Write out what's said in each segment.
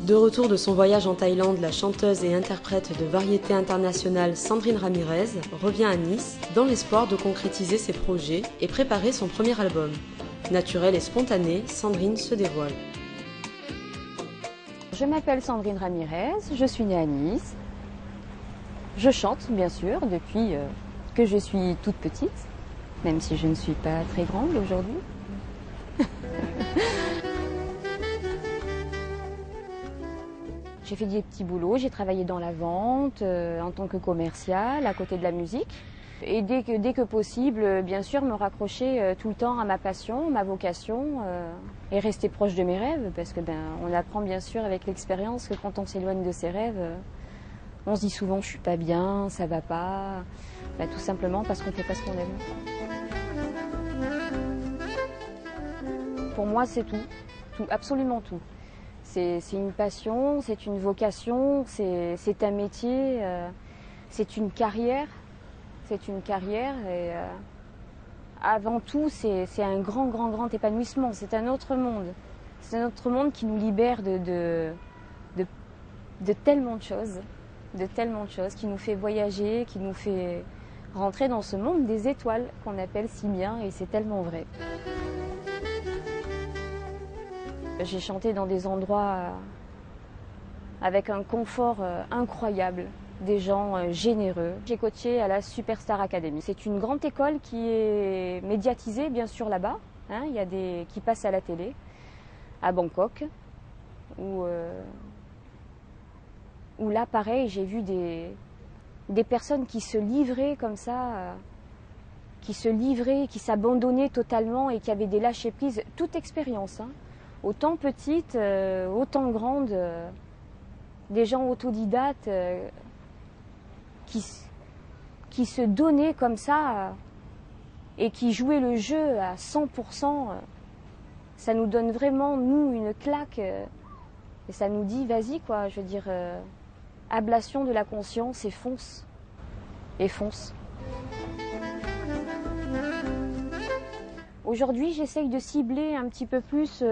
De retour de son voyage en Thaïlande, la chanteuse et interprète de variété internationale Sandrine Ramirez revient à Nice dans l'espoir de concrétiser ses projets et préparer son premier album. Naturelle et spontanée, Sandrine se dévoile. Je m'appelle Sandrine Ramirez, je suis née à Nice. Je chante bien sûr depuis que je suis toute petite, même si je ne suis pas très grande aujourd'hui. J'ai fait des petits boulots, j'ai travaillé dans la vente en tant que commerciale à côté de la musique. Et dès que possible, bien sûr, me raccrocher tout le temps à ma passion, ma vocation et rester proche de mes rêves. Parce que on apprend bien sûr avec l'expérience que quand on s'éloigne de ses rêves, on se dit souvent je suis pas bien, ça va pas. Tout simplement parce qu'on fait pas ce qu'on aime. Pour moi, c'est tout, absolument tout. C'est une passion, c'est une vocation, c'est un métier, c'est une carrière. C'est une carrière et avant tout, c'est un grand épanouissement. C'est un autre monde. C'est un autre monde qui nous libère de tellement de choses, qui nous fait voyager, qui nous fait rentrer dans ce monde des étoiles qu'on appelle si bien et c'est tellement vrai. J'ai chanté dans des endroits avec un confort incroyable, des gens généreux. J'ai coaché à la Superstar Academy. C'est une grande école qui est médiatisée bien sûr là-bas. Il y a qui passent à la télé, à Bangkok, où là pareil j'ai vu des personnes qui se livraient comme ça, qui s'abandonnaient totalement et qui avaient des lâcher-prises, toute expérience. Autant petite, autant grande, des gens autodidactes qui se donnaient comme ça et qui jouaient le jeu à 100%. Ça nous donne vraiment, nous, une claque et ça nous dit, vas-y quoi, je veux dire, ablation de la conscience et fonce. Et fonce. Aujourd'hui, j'essaye de cibler un petit peu plus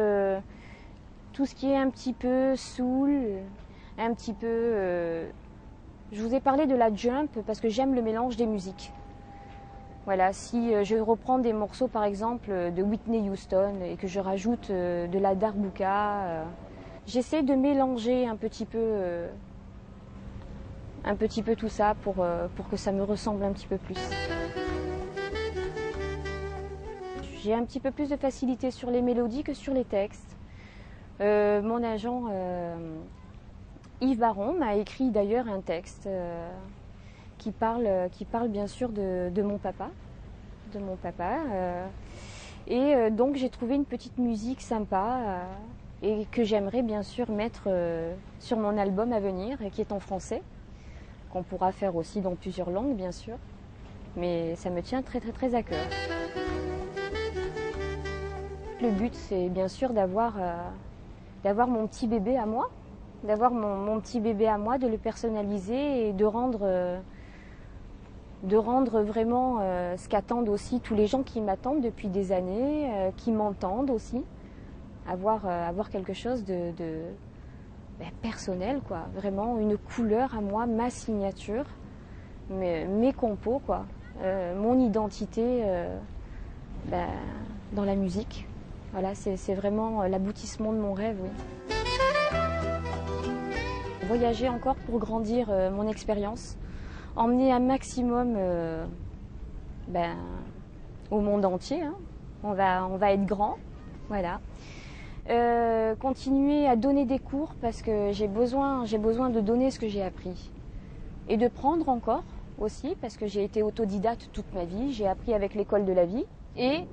tout ce qui est un petit peu soul, un petit peu... Je vous ai parlé de la jump parce que j'aime le mélange des musiques. Voilà, si je reprends des morceaux par exemple de Whitney Houston et que je rajoute de la darbuka, j'essaie de mélanger un petit peu tout ça pour que ça me ressemble un petit peu plus. J'ai un petit peu plus de facilité sur les mélodies que sur les textes. Mon agent Yves Baron m'a écrit d'ailleurs un texte qui parle bien sûr de mon papa. Donc j'ai trouvé une petite musique sympa et que j'aimerais bien sûr mettre sur mon album à venir, qui est en français, qu'on pourra faire aussi dans plusieurs langues bien sûr. Mais ça me tient très à cœur. Le but, c'est bien sûr d'avoir mon petit bébé à moi, de le personnaliser et de rendre vraiment ce qu'attendent aussi tous les gens qui m'attendent depuis des années, qui m'entendent aussi, avoir quelque chose de personnel, quoi, vraiment une couleur à moi, ma signature, mes compos, quoi, mon identité dans la musique. Voilà, c'est vraiment l'aboutissement de mon rêve, oui. Voyager encore pour grandir mon expérience, emmener un maximum au monde entier. On va être grand, voilà. Continuer à donner des cours parce que j'ai besoin de donner ce que j'ai appris. Et de prendre encore aussi parce que j'ai été autodidacte toute ma vie, j'ai appris avec l'école de la vie. Et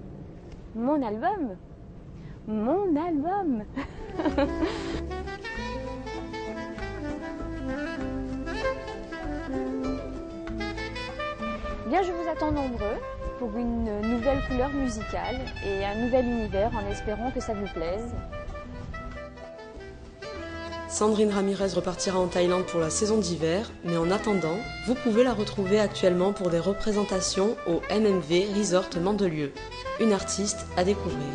mon album Bien, je vous attends nombreux pour une nouvelle couleur musicale et un nouvel univers en espérant que ça vous plaise. Sandrine Ramirez repartira en Thaïlande pour la saison d'hiver, mais en attendant, vous pouvez la retrouver actuellement pour des représentations au MMV Resort Mandelieu. Une artiste à découvrir.